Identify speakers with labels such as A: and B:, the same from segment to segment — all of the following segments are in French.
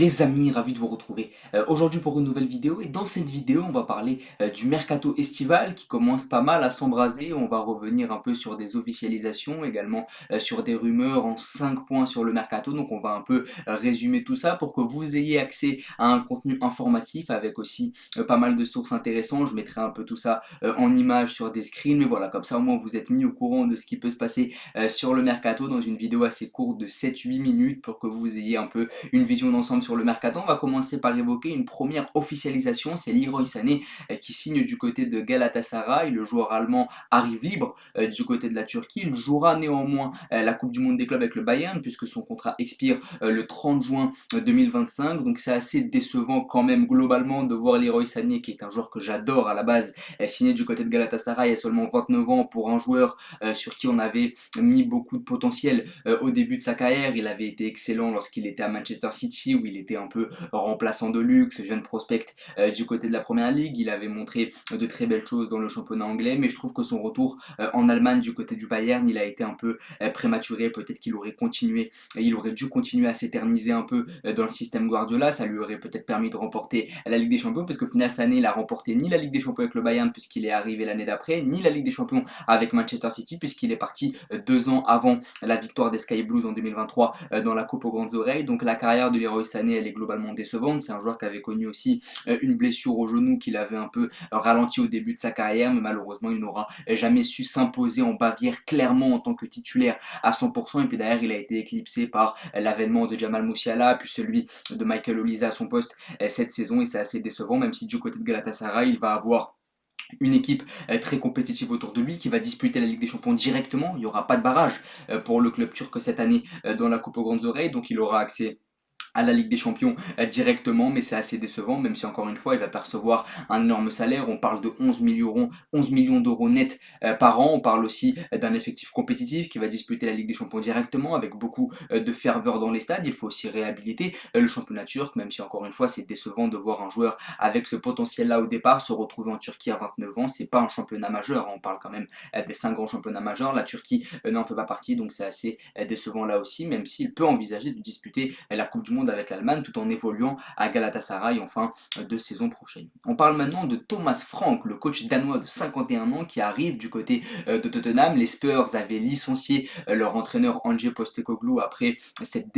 A: Les amis, ravi de vous retrouver aujourd'hui pour une nouvelle vidéo et dans cette vidéo on va parler du mercato estival qui commence pas mal à s'embraser. On va revenir un peu sur des officialisations, également sur des rumeurs en 5 points sur le mercato. Donc on va un peu résumer tout ça pour que vous ayez accès à un contenu informatif avec aussi pas mal de sources intéressantes. Je mettrai un peu tout ça en images sur des screens, mais voilà, comme ça au moins vous êtes mis au courant de ce qui peut se passer sur le mercato dans une vidéo assez courte de 7-8 minutes pour que vous ayez un peu une vision d'ensemble sur le mercato. On va commencer par évoquer une première officialisation, c'est Leroy Sané qui signe du côté de Galatasaray. Le joueur allemand arrive libre du côté de la Turquie. Il jouera néanmoins la Coupe du Monde des clubs avec le Bayern puisque son contrat expire le 30 juin 2025. Donc c'est assez décevant quand même globalement de voir Leroy Sané, qui est un joueur que j'adore à la base, signé du côté de Galatasaray à seulement 29 ans pour un joueur sur qui on avait mis beaucoup de potentiel au début de sa carrière. Il avait été excellent lorsqu'il était à Manchester City où il était un peu remplaçant de luxe, jeune prospect du côté de la première ligue. Il avait montré de très belles choses dans le championnat anglais, mais je trouve que son retour en Allemagne du côté du Bayern, il a été un peu prématuré. Peut-être qu'il aurait continué, il aurait dû continuer à s'éterniser un peu dans le système Guardiola. Ça lui aurait peut-être permis de remporter la Ligue des Champions, parce qu'au final, cette année, il a remporté ni la Ligue des Champions avec le Bayern, puisqu'il est arrivé l'année d'après, ni la Ligue des Champions avec Manchester City, puisqu'il est parti 2 ans avant la victoire des Sky Blues en 2023 dans la Coupe aux grandes oreilles. Donc la carrière de Leroy Sané, elle est globalement décevante. C'est un joueur qui avait connu aussi une blessure au genou qui l'avait un peu ralenti au début de sa carrière, mais malheureusement il n'aura jamais su s'imposer en Bavière clairement en tant que titulaire à 100%. Et puis derrière, il a été éclipsé par l'avènement de Jamal Musiala, puis celui de Michael Olise à son poste cette saison, et c'est assez décevant, même si du côté de Galatasaray, il va avoir une équipe très compétitive autour de lui qui va disputer la Ligue des Champions directement. Il n'y aura pas de barrage pour le club turc cette année dans la Coupe aux grandes oreilles, donc il aura accès à la Ligue des Champions directement, mais c'est assez décevant, même si encore une fois il va percevoir un énorme salaire. On parle de 11 millions d'euros net par an. On parle aussi d'un effectif compétitif qui va disputer la Ligue des Champions directement avec beaucoup de ferveur dans les stades. Il faut aussi réhabiliter le championnat turc, même si encore une fois c'est décevant de voir un joueur avec ce potentiel là au départ se retrouver en Turquie à 29 ans. C'est pas un championnat majeur, on parle quand même des 5 grands championnats majeurs. La Turquie n'en fait pas partie, donc c'est assez décevant là aussi, même s'il peut envisager de disputer la Coupe du Monde avec l'Allemagne tout en évoluant à Galatasaray en fin de saison prochaine. On parle maintenant de Thomas Frank, le coach danois de 51 ans qui arrive du côté de Tottenham. Les Spurs avaient licencié leur entraîneur Ange Postecoglou après cette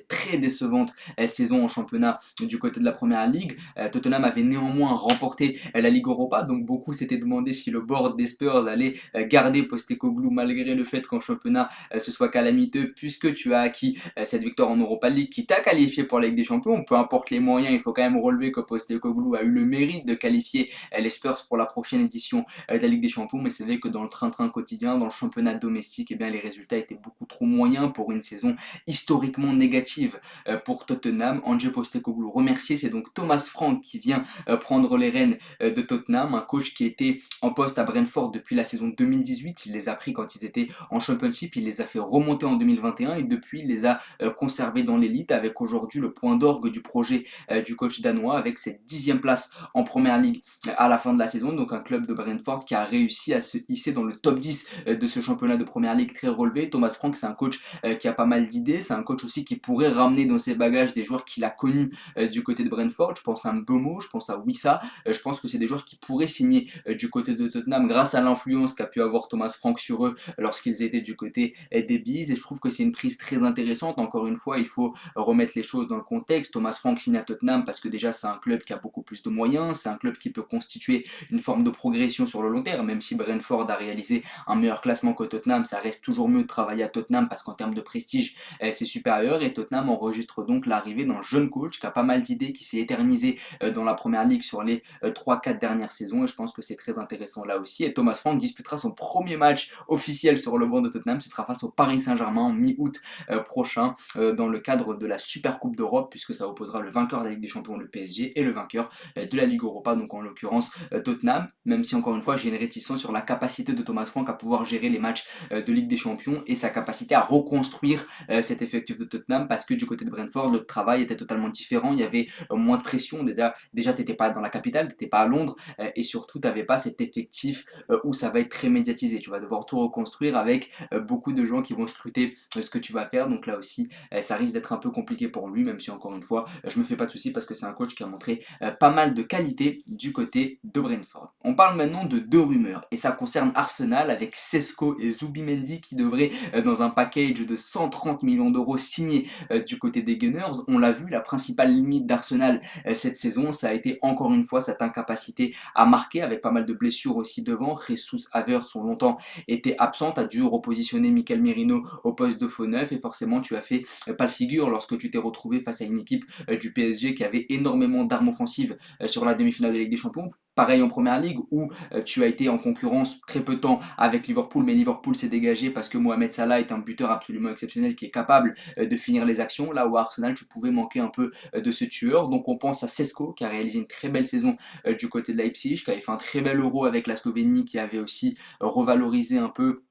A: très décevante saison en championnat du côté de la première ligue. Tottenham avait néanmoins remporté la Ligue Europa, donc beaucoup s'étaient demandé si le board des Spurs allait garder Postecoglou malgré le fait qu'en championnat ce soit calamiteux, puisque tu as acquis cette victoire en Europa League qui t'a qualifié pour la Ligue des Champions. Peu importe les moyens, il faut quand même relever que Postecoglou a eu le mérite de qualifier les Spurs pour la prochaine édition de la Ligue des Champions, mais c'est vrai que dans le train-train quotidien, dans le championnat domestique, eh bien, les résultats étaient beaucoup trop moyens pour une saison historiquement négative pour Tottenham. Ange Postecoglou remercié, c'est donc Thomas Frank qui vient prendre les rênes de Tottenham, un coach qui était en poste à Brentford depuis la saison 2018. Il les a pris quand ils étaient en Championship, il les a fait remonter en 2021 et depuis il les a conservés dans l'élite, avec aujourd'hui le point d'orgue du projet du coach danois avec cette 10e place en première ligue à la fin de la saison. Donc un club de Brentford qui a réussi à se hisser dans le top 10 de ce championnat de première ligue très relevé. Thomas Frank, c'est un coach qui a pas mal d'idées, c'est un coach aussi qui pourrait ramener dans ses bagages des joueurs qu'il a connus du côté de Brentford. Je pense à Mbomo, je pense à Wissa, je pense que c'est des joueurs qui pourraient signer du côté de Tottenham grâce à l'influence qu'a pu avoir Thomas Frank sur eux lorsqu'ils étaient du côté des Bees, et je trouve que c'est une prise très intéressante. Encore une fois, il faut remettre les choses dans le contexte. Thomas Frank signe à Tottenham parce que déjà c'est un club qui a beaucoup plus de moyens, c'est un club qui peut constituer une forme de progression sur le long terme. Même si Brentford a réalisé un meilleur classement que Tottenham, ça reste toujours mieux de travailler à Tottenham parce qu'en termes de prestige c'est supérieur, et Tottenham enregistre donc l'arrivée d'un jeune coach qui a pas mal d'idées, qui s'est éternisé dans la première ligue sur les 3-4 dernières saisons, et je pense que c'est très intéressant là aussi. Et Thomas Frank disputera son premier match officiel sur le banc de Tottenham, ce sera face au Paris Saint-Germain en mi-août prochain dans le cadre de la Super Coupe d'Europe, puisque ça opposera le vainqueur de la Ligue des Champions, le PSG, et le vainqueur de la Ligue Europa, donc en l'occurrence Tottenham. Même si encore une fois j'ai une réticence sur la capacité de Thomas Frank à pouvoir gérer les matchs de Ligue des Champions et sa capacité à reconstruire cet effectif de Tottenham, parce que du côté de Brentford le travail était totalement différent. Il y avait moins de pression, déjà t'étais pas dans la capitale, t'étais pas à Londres, et surtout t'avais pas cet effectif où ça va être très médiatisé. Tu vas devoir tout reconstruire avec beaucoup de gens qui vont scruter ce que tu vas faire, donc là aussi ça risque d'être un peu compliqué pour lui, même si encore une fois, je me fais pas de soucis parce que c'est un coach qui a montré pas mal de qualité du côté de Brentford. On parle maintenant de deux rumeurs et ça concerne Arsenal avec Sesko et Zubimendi qui devraient dans un package de 130 millions d'euros signé du côté des Gunners. On l'a vu, la principale limite d'Arsenal cette saison, ça a été encore une fois cette incapacité à marquer avec pas mal de blessures aussi devant. Jesus Havertz ont longtemps été absent, a dû repositionner Mikel Merino au poste de faux neuf et forcément tu as fait pas le figure lorsque tu t'es retrouvé face à une équipe du PSG qui avait énormément d'armes offensives sur la demi-finale de Ligue des Champions. Pareil en première ligue où tu as été en concurrence très peu de temps avec Liverpool, mais Liverpool s'est dégagé parce que Mohamed Salah est un buteur absolument exceptionnel qui est capable de finir les actions. Là où à Arsenal, tu pouvais manquer un peu de ce tueur. Donc on pense à Sesko qui a réalisé une très belle saison du côté de Leipzig, qui avait fait un très bel Euro avec la Slovénie, qui avait aussi revalorisé un peu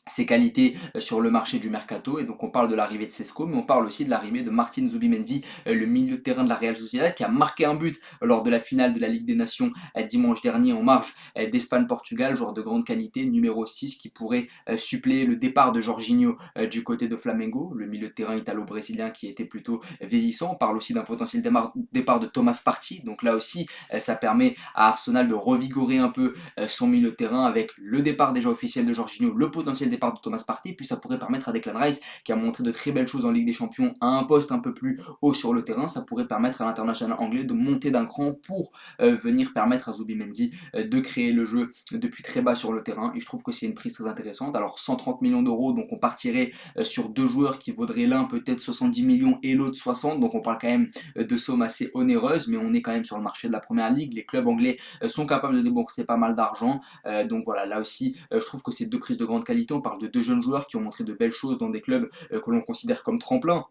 A: ses qualités sur le marché du mercato et donc on parle de l'arrivée de Sesko mais on parle aussi de l'arrivée de Martin Zubimendi, le milieu de terrain de la Real Sociedad qui a marqué un but lors de la finale de la Ligue des Nations dimanche dernier en marge d'Espagne-Portugal, joueur de grande qualité, numéro 6 qui pourrait suppléer le départ de Jorginho du côté de Flamengo, le milieu de terrain italo-brésilien qui était plutôt vieillissant. On parle aussi d'un potentiel départ de Thomas Partey, donc là aussi ça permet à Arsenal de revigorer un peu son milieu de terrain avec le départ déjà officiel de Jorginho, le potentiel départ de Thomas Partey, puis ça pourrait permettre à Declan Rice, qui a montré de très belles choses en Ligue des Champions, à un poste un peu plus haut sur le terrain, ça pourrait permettre à l'international anglais de monter d'un cran pour venir permettre à Zubimendi de créer le jeu depuis très bas sur le terrain, et je trouve que c'est une prise très intéressante. Alors 130 millions d'euros, donc on partirait sur deux joueurs qui vaudraient l'un peut-être 70 millions et l'autre 60, donc on parle quand même de sommes assez onéreuses, mais on est quand même sur le marché de la première ligue, les clubs anglais sont capables de débourser pas mal d'argent, donc voilà, là aussi je trouve que c'est deux prises de grande qualité. On parle de deux jeunes joueurs qui ont montré de belles choses dans des clubs que l'on considère comme tremplin,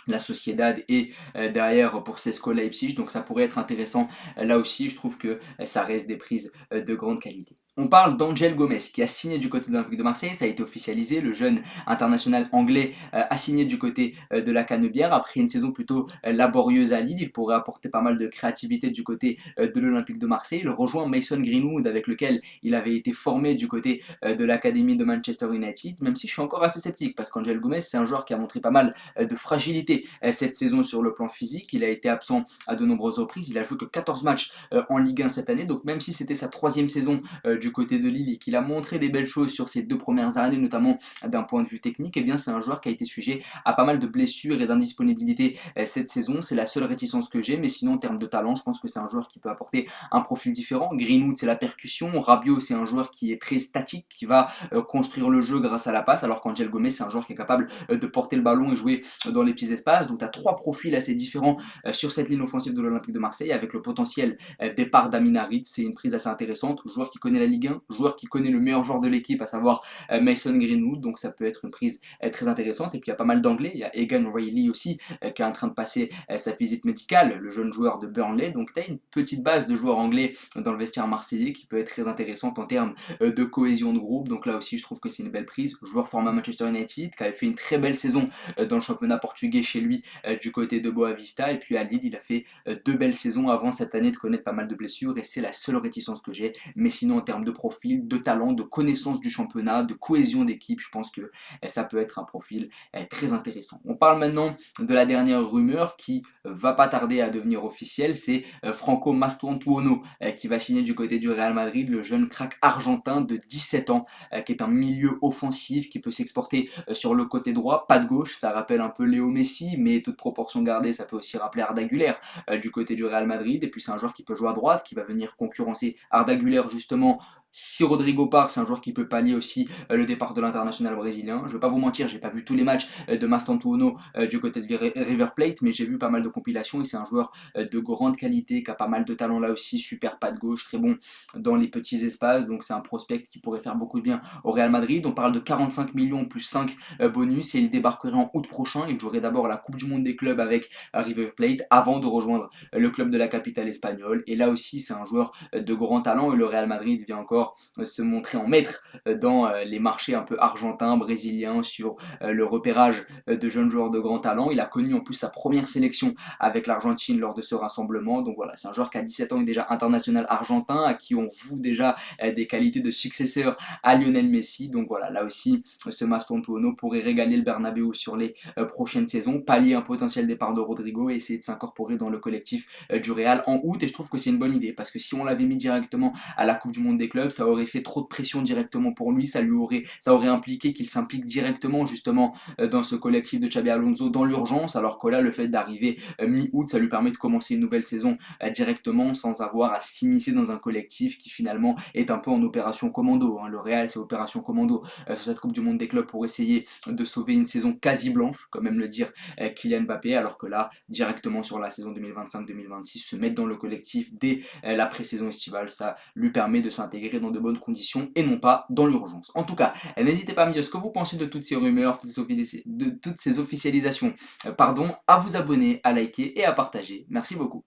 A: la Sociedad et derrière pour Sesko Leipzig, donc ça pourrait être intéressant. Là aussi je trouve que ça reste des prises de grande qualité. On parle d'Angel Gomez qui a signé du côté de l'Olympique de Marseille, ça a été officialisé, le jeune international anglais a signé du côté de la Canebière après une saison plutôt laborieuse à Lille. Il pourrait apporter pas mal de créativité du côté de l'Olympique de Marseille. Il rejoint Mason Greenwood avec lequel il avait été formé du côté de l'académie de Manchester United, même si je suis encore assez sceptique parce qu'Angel Gomez c'est un joueur qui a montré pas mal de fragilité cette saison sur le plan physique. Il a été absent à de nombreuses reprises, il a joué que 14 matchs en Ligue 1 cette année, donc même si c'était sa troisième saison du côté de Lille et qu'il a montré des belles choses sur ces deux premières années, notamment d'un point de vue technique, et bien c'est un joueur qui a été sujet à pas mal de blessures et d'indisponibilité cette saison. C'est la seule réticence que j'ai, mais sinon en termes de talent, je pense que c'est un joueur qui peut apporter un profil différent. Greenwood c'est la percussion, Rabiot c'est un joueur qui est très statique, qui va construire le jeu grâce à la passe, alors qu'Angel Gomez c'est un joueur qui est capable de porter le ballon et jouer dans les petits espaces. Donc tu as trois profils assez différents sur cette ligne offensive de l'Olympique de Marseille avec le potentiel départ d'Amin Harit. C'est une prise assez intéressante, joueur qui connaît la Ligue 1, joueur qui connaît le meilleur joueur de l'équipe, à savoir Mason Greenwood, donc ça peut être une prise très intéressante. Et puis il y a pas mal d'anglais, il y a Egan Riley aussi qui est en train de passer sa visite médicale, le jeune joueur de Burnley. Donc tu as une petite base de joueurs anglais dans le vestiaire marseillais qui peut être très intéressante en termes de cohésion de groupe. Donc là aussi je trouve que c'est une belle prise. Joueur formé à Manchester United qui avait fait une très belle saison dans le championnat portugais chez lui du côté de Boavista, et puis à Lille il a fait deux belles saisons avant cette année de connaître pas mal de blessures et c'est la seule réticence que j'ai. Mais sinon en termes de profil, de talent, de connaissance du championnat, de cohésion d'équipe, je pense que ça peut être un profil très intéressant. On parle maintenant de la dernière rumeur qui va pas tarder à devenir officielle, c'est Franco Mastantuono qui va signer du côté du Real Madrid, le jeune crack argentin de 17 ans qui est un milieu offensif qui peut s'exporter sur le côté droit, pas de gauche, ça rappelle un peu Léo Messi, mais toute proportion gardée, ça peut aussi rappeler Arda Güler du côté du Real Madrid, et puis c'est un joueur qui peut jouer à droite, qui va venir concurrencer Arda Güler justement. Si Rodrigo part, c'est un joueur qui peut pallier aussi le départ de l'international brésilien. Je ne vais pas vous mentir, j'ai pas vu tous les matchs de Mastantuono du côté de River Plate, mais j'ai vu pas mal de compilations et c'est un joueur de grande qualité, qui a pas mal de talent là aussi, super pas de gauche, très bon dans les petits espaces, donc c'est un prospect qui pourrait faire beaucoup de bien au Real Madrid. On parle de 45 millions plus 5 bonus et il débarquerait en août prochain. Il jouerait d'abord la Coupe du Monde des clubs avec River Plate avant de rejoindre le club de la capitale espagnole. Et là aussi, c'est un joueur de grand talent et le Real Madrid vient encore encore se montrer en maître dans les marchés un peu argentins, brésiliens, sur le repérage de jeunes joueurs de grand talent. Il a connu en plus sa première sélection avec l'Argentine lors de ce rassemblement. Donc voilà, c'est un joueur qui a 17 ans et déjà international argentin, à qui on voue déjà des qualités de successeur à Lionel Messi. Donc voilà, là aussi, ce Mastontuono pourrait régaler le Bernabéu sur les prochaines saisons, pallier un potentiel départ de Rodrigo et essayer de s'incorporer dans le collectif du Real en août. Et je trouve que c'est une bonne idée, parce que si on l'avait mis directement à la Coupe du Monde des clubs, ça aurait fait trop de pression directement pour lui, ça aurait impliqué qu'il s'implique directement justement dans ce collectif de Xabi Alonso dans l'urgence, alors que là, le fait d'arriver mi-août, ça lui permet de commencer une nouvelle saison directement sans avoir à s'immiscer dans un collectif qui finalement est un peu en opération commando. Le Real, c'est opération commando sur cette Coupe du Monde des clubs pour essayer de sauver une saison quasi blanche, quand même le dire Kylian Mbappé, alors que là, directement sur la saison 2025-2026, se mettre dans le collectif dès la pré-saison estivale, ça lui permet de s'intégrer dans de bonnes conditions et non pas dans l'urgence. En tout cas, n'hésitez pas à me dire ce que vous pensez de toutes ces rumeurs, de toutes ces officialisations, à vous abonner, à liker et à partager. Merci beaucoup.